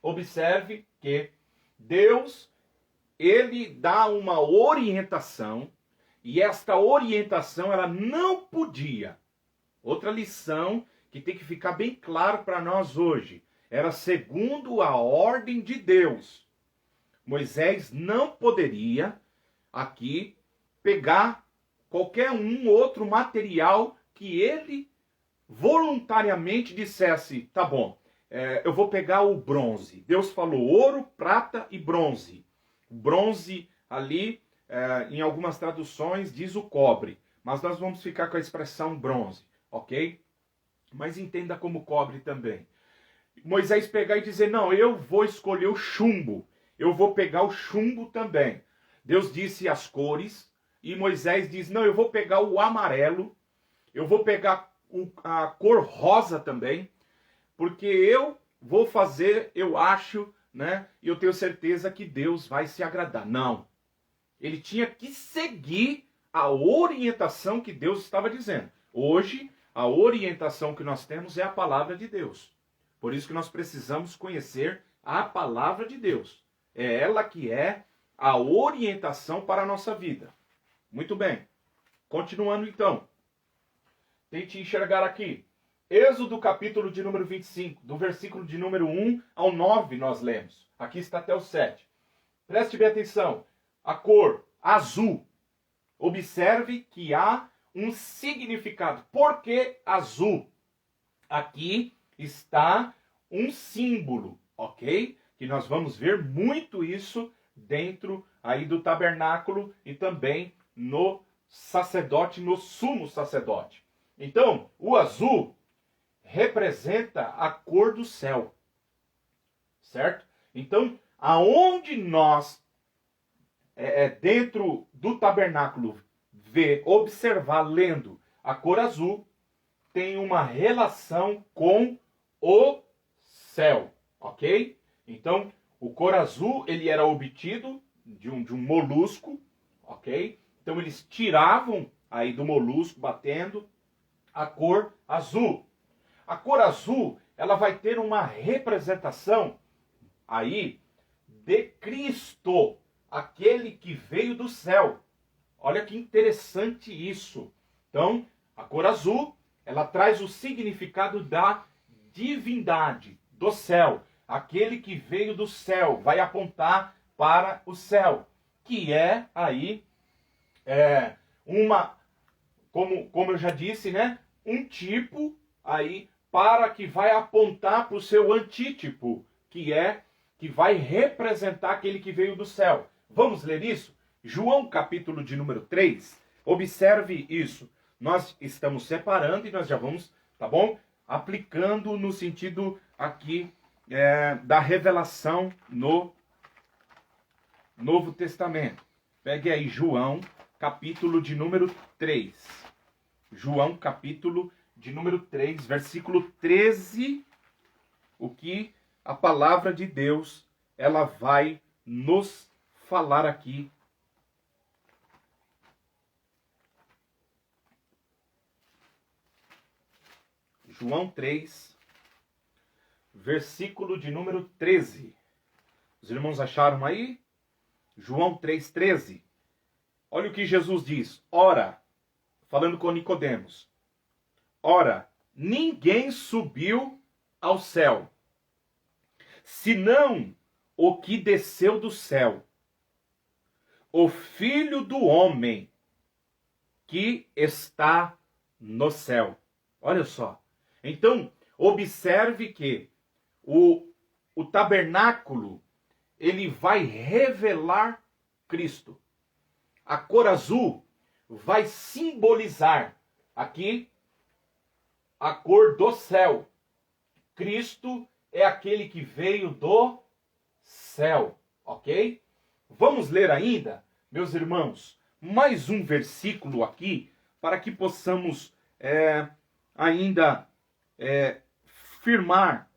observe que Deus, ele dá uma orientação, e esta orientação ela não podia. Outra lição que tem que ficar bem claro para nós hoje, era segundo a ordem de Deus. Moisés não poderia aqui pegar qualquer outro material que ele voluntariamente dissesse, tá bom, eu vou pegar o bronze. Deus falou ouro, prata e bronze. O bronze ali, em algumas traduções, diz o cobre. Mas nós vamos ficar com a expressão bronze, ok? Mas entenda como cobre também. Moisés pegar e dizer, não, eu vou escolher o chumbo. Eu vou pegar o chumbo também. Deus disse as cores. E Moisés diz, não, eu vou pegar o amarelo. Eu vou pegar a cor rosa também. Porque eu vou fazer, eu acho, né? E eu tenho certeza que Deus vai se agradar. Não. Ele tinha que seguir a orientação que Deus estava dizendo. Hoje, a orientação que nós temos é a palavra de Deus. Por isso que nós precisamos conhecer a palavra de Deus. É ela que é a orientação para a nossa vida. Muito bem. Continuando então. Tente enxergar aqui. Êxodo capítulo de número 25, do versículo de número 1 ao 9 nós lemos. Aqui está até o 7. Preste bem atenção. A cor azul. Observe que há um significado. Por que azul? Aqui está um símbolo, ok? Que nós vamos ver muito isso dentro aí do tabernáculo e também no sacerdote, no sumo sacerdote. Então, o azul representa a cor do céu, certo? Então, aonde nós, dentro do tabernáculo, observar, lendo a cor azul, tem uma relação com o céu, ok? Então, o cor azul, ele era obtido de um molusco, ok? Então, eles tiravam aí do molusco, batendo, a cor azul. A cor azul, ela vai ter uma representação aí de Cristo, aquele que veio do céu. Olha que interessante isso. Então, a cor azul, ela traz o significado da divindade, do céu. Aquele que veio do céu, vai apontar para o céu. Que é aí, como eu já disse, né? Um tipo aí para que vai apontar para o seu antítipo, que vai representar aquele que veio do céu. Vamos ler isso? João capítulo de número 3, observe isso. Nós estamos separando e nós já vamos, tá bom? Aplicando no sentido aqui da revelação no Novo Testamento. Pegue aí João capítulo de número 3. João capítulo de número 3, versículo 13, o que a palavra de Deus, ela vai nos falar aqui. João 3, versículo de número 13. Os irmãos acharam aí? João 3,13. Olha o que Jesus diz. Ora, falando com Nicodemos. Ora, ninguém subiu ao céu, senão o que desceu do céu, o Filho do Homem que está no céu. Olha só. Então, observe que o tabernáculo, ele vai revelar Cristo. A cor azul vai simbolizar aqui a cor do céu. Cristo é aquele que veio do céu, ok? Vamos ler ainda, meus irmãos, mais um versículo aqui, para que possamos ainda firmar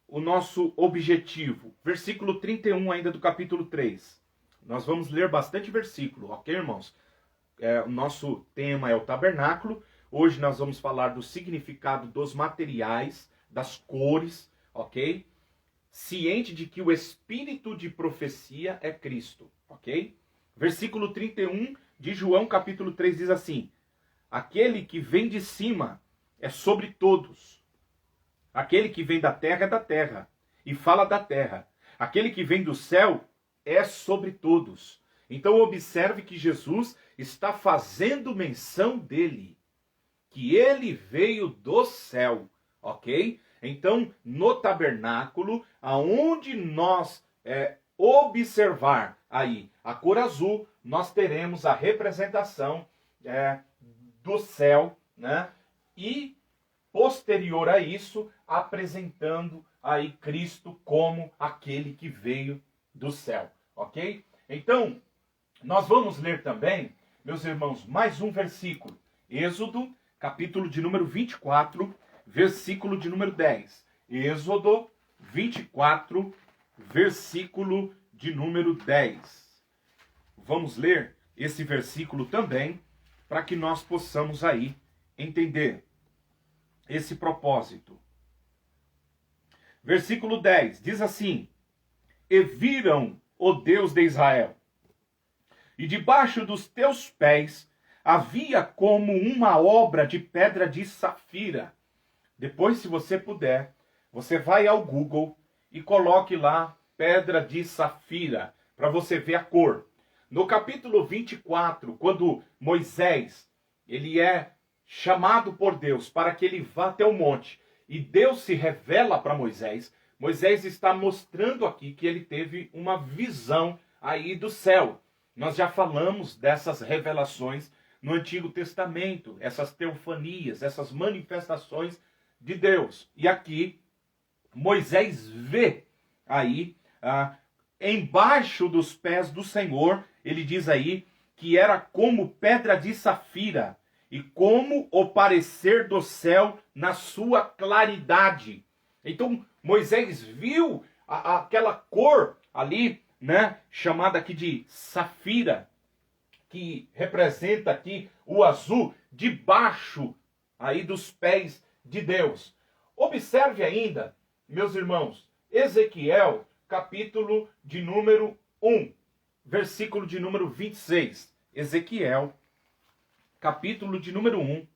o nosso objetivo. Versículo 31 ainda do capítulo 3. Nós vamos ler bastante versículo, ok, irmãos? O nosso tema é o tabernáculo. Hoje nós vamos falar do significado dos materiais, das cores, ok? Ciente de que o espírito de profecia é Cristo, ok? Versículo 31 de João capítulo 3 diz assim: aquele que vem de cima é sobre todos. Aquele que vem da terra é da terra e fala da terra. Aquele que vem do céu é sobre todos. Então observe que Jesus está fazendo menção dele, que ele veio do céu, ok? Então, no tabernáculo, aonde nós observar aí a cor azul, nós teremos a representação do céu, né? E posterior a isso, apresentando aí Cristo como aquele que veio do céu, ok? Então, nós vamos ler também, meus irmãos, mais um versículo. Êxodo, capítulo de número 24, versículo de número 10. Êxodo 24, versículo de número 10. Vamos ler esse versículo também, para que nós possamos aí entender esse propósito. Versículo 10 diz assim: e viram o Deus de Israel, e debaixo dos teus pés havia como uma obra de pedra de safira. Depois, se você puder, você vai ao Google e coloque lá pedra de safira, para você ver a cor. No capítulo 24, quando Moisés, ele é chamado por Deus para que ele vá até o monte, e Deus se revela para Moisés, Moisés está mostrando aqui que ele teve uma visão aí do céu. Nós já falamos dessas revelações no Antigo Testamento, essas teofanias, essas manifestações de Deus. E aqui Moisés vê aí, embaixo dos pés do Senhor, ele diz aí que era como pedra de safira e como o parecer do céu na sua claridade. Então Moisés viu aquela cor ali, né, chamada aqui de safira, que representa aqui o azul, debaixo aí dos pés de Deus. Observe ainda, meus irmãos, Ezequiel, capítulo de número 1, versículo de número 26. Ezequiel, capítulo de número 1.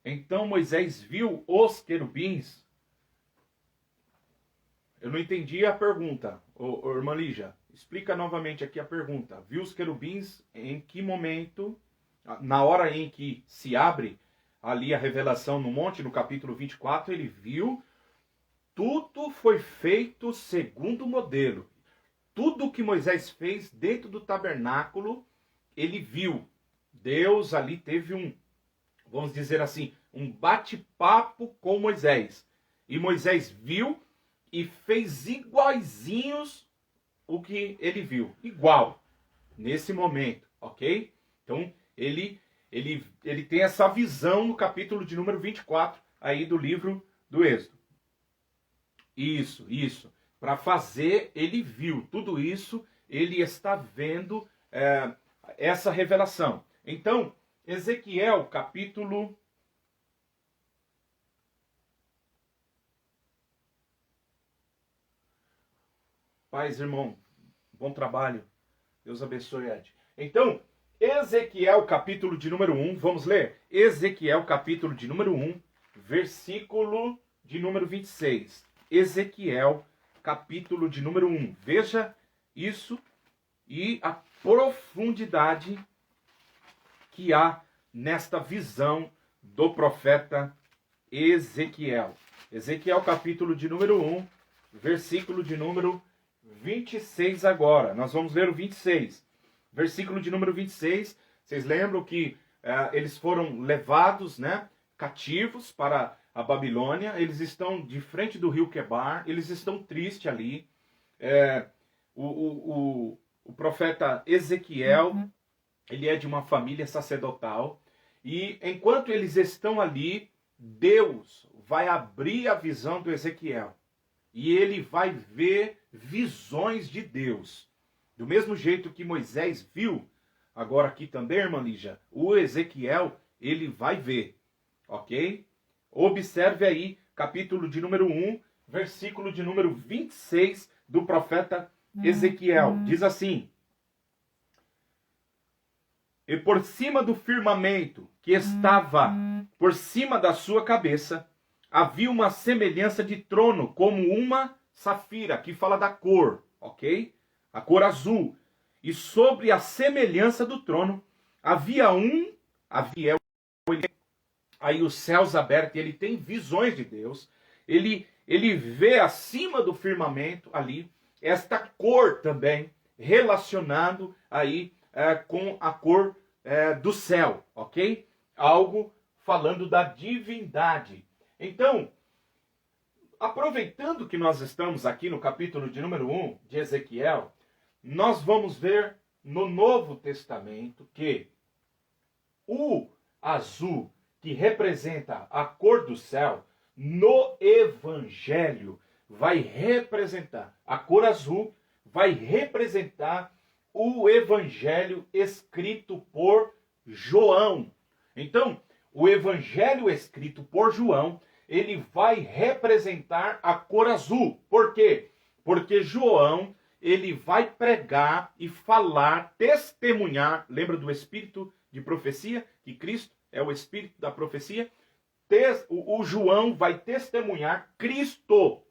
Então Moisés viu os querubins. Eu não entendi a pergunta, irmã Lígia. Explica novamente aqui a pergunta. Viu os querubins em que momento? Na hora em que se abre ali a revelação no monte, no capítulo 24, ele viu. Tudo foi feito segundo o modelo. Tudo que Moisés fez dentro do tabernáculo, ele viu. Deus ali teve vamos dizer assim, um bate-papo com Moisés. E Moisés viu e fez iguaizinhos o que ele viu. Igual, nesse momento, ok? Então, ele tem essa visão no capítulo de número 24, aí do livro do Êxodo. Isso. Para fazer, ele viu. Tudo isso, ele está vendo essa revelação. Então, Ezequiel, capítulo... Paz, irmão. Bom trabalho. Deus abençoe, Ed. Então, Ezequiel, capítulo de número 1. Vamos ler? Ezequiel, capítulo de número 1, versículo de número 26. Ezequiel, capítulo de número 1. Veja isso e a profundidade que há nesta visão do profeta Ezequiel. Ezequiel, capítulo de número 1, versículo de número 26 agora. Nós vamos ler o 26. Versículo de número 26. Vocês lembram que eles foram levados, né, cativos para a Babilônia. Eles estão de frente do rio Quebar. Eles estão tristes ali. O profeta Ezequiel, ele é de uma família sacerdotal. E enquanto eles estão ali, Deus vai abrir a visão do Ezequiel. E ele vai ver visões de Deus. Do mesmo jeito que Moisés viu, agora aqui também, irmã Lígia, o Ezequiel, ele vai ver. Ok? Observe aí, capítulo de número 1, versículo de número 26 do profeta Ezequiel. Diz assim: e por cima do firmamento que estava por cima da sua cabeça, havia uma semelhança de trono, como uma safira, que fala da cor, ok? A cor azul. E sobre a semelhança do trono, havia aí os céus abertos, e ele tem visões de Deus. Ele vê acima do firmamento ali, esta cor também, relacionado aí com a cor do céu, ok? Algo falando da divindade. Então, aproveitando que nós estamos aqui no capítulo de número 1 de Ezequiel, nós vamos ver no Novo Testamento que o azul, que representa a cor do céu, no Evangelho vai representar, a cor azul vai representar o evangelho escrito por João. Então, o evangelho escrito por João, ele vai representar a cor azul. Por quê? Porque João, ele vai pregar e falar, testemunhar, lembra do espírito de profecia? Que Cristo é o espírito da profecia? O João vai testemunhar Cristo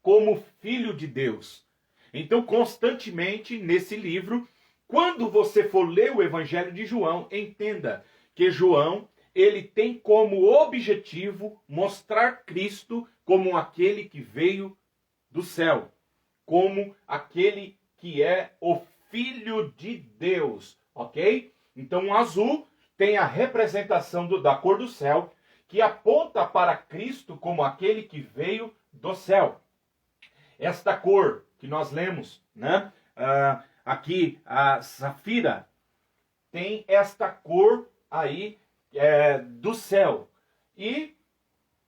como Filho de Deus. Então, constantemente, nesse livro, quando você for ler o Evangelho de João, entenda que João, ele tem como objetivo mostrar Cristo como aquele que veio do céu, como aquele que é o Filho de Deus, ok? Então, o azul tem a representação da cor do céu, que aponta para Cristo como aquele que veio do céu. Esta cor que nós lemos, né? Aqui, a safira, tem esta cor aí do céu. E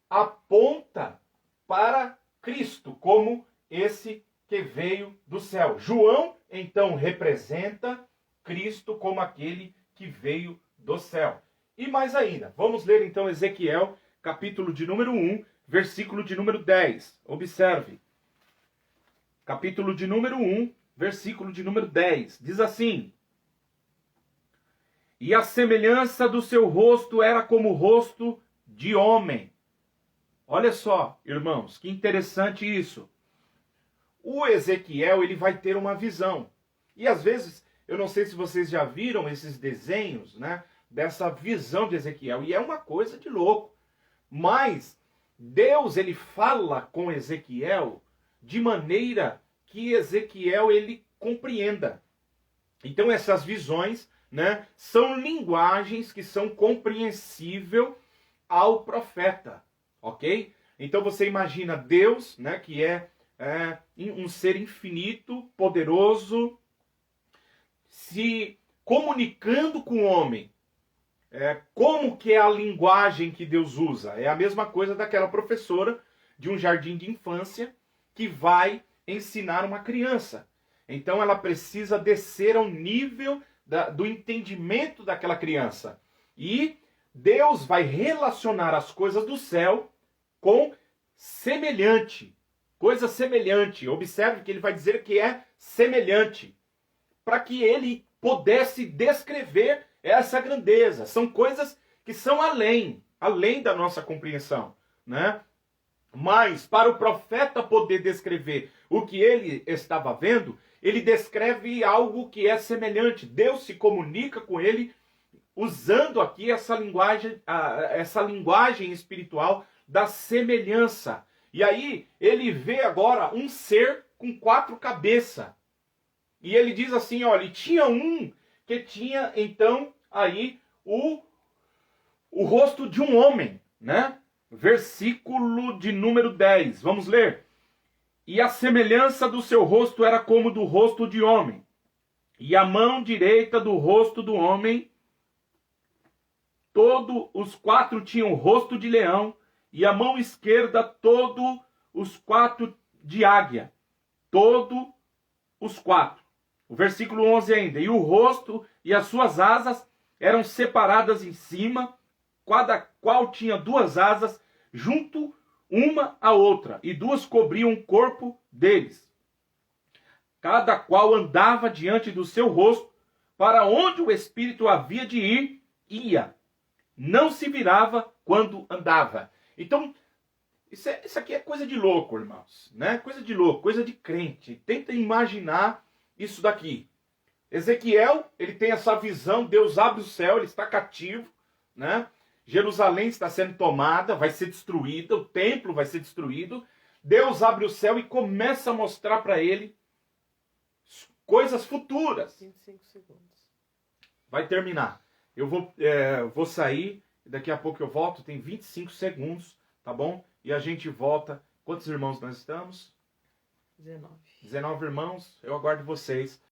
aponta para Cristo como esse que veio do céu. João, então, representa Cristo como aquele que veio do céu. E mais ainda, vamos ler então Ezequiel, capítulo de número 1, versículo de número 10. Observe. Capítulo de número 1, versículo de número 10. Diz assim: E a semelhança do seu rosto era como o rosto de homem. Olha só, irmãos, que interessante isso. O Ezequiel, ele vai ter uma visão. E às vezes, eu não sei se vocês já viram esses desenhos, né? Dessa visão de Ezequiel. E é uma coisa de louco. Mas Deus, ele fala com Ezequiel de maneira que Ezequiel, ele compreenda. Então essas visões, né, são linguagens que são compreensíveis ao profeta. Ok? Então você imagina Deus, né, que é um ser infinito, poderoso, se comunicando com o homem. Como que é a linguagem que Deus usa? É a mesma coisa daquela professora de um jardim de infância que vai ensinar uma criança. Então ela precisa descer ao nível do entendimento daquela criança. E Deus vai relacionar as coisas do céu com semelhante. Coisa semelhante. Observe que ele vai dizer que é semelhante. Para que ele pudesse descrever essa grandeza. São coisas que são além da nossa compreensão, né? Mas para o profeta poder descrever o que ele estava vendo, ele descreve algo que é semelhante. Deus se comunica com ele usando aqui essa linguagem espiritual da semelhança. E aí ele vê agora um ser com 4 cabeças. E ele diz assim, olha, tinha um que tinha então aí o rosto de um homem, né? Versículo de número 10. Vamos ler. E a semelhança do seu rosto era como do rosto de homem. E a mão direita do rosto do homem, todos os 4 tinham o rosto de leão, e a mão esquerda, todos os 4 de águia. Todos os 4. O versículo 11 ainda. E o rosto e as suas asas eram separadas em cima, cada qual tinha 2 asas, junto uma à outra, e 2 cobriam o corpo deles. Cada qual andava diante do seu rosto, para onde o Espírito havia de ir, ia. Não se virava quando andava. Então, isso aqui é coisa de louco, irmãos, né? Coisa de louco, coisa de crente. Tenta imaginar isso daqui. Ezequiel, ele tem essa visão, Deus abre o céu, ele está cativo, né? Jerusalém está sendo tomada, vai ser destruída, o templo vai ser destruído. Deus abre o céu e começa a mostrar para ele coisas futuras. 25 segundos. Vai terminar. Eu vou sair, daqui a pouco eu volto, tem 25 segundos, tá bom? E a gente volta. Quantos irmãos nós estamos? 19. 19 irmãos, eu aguardo vocês.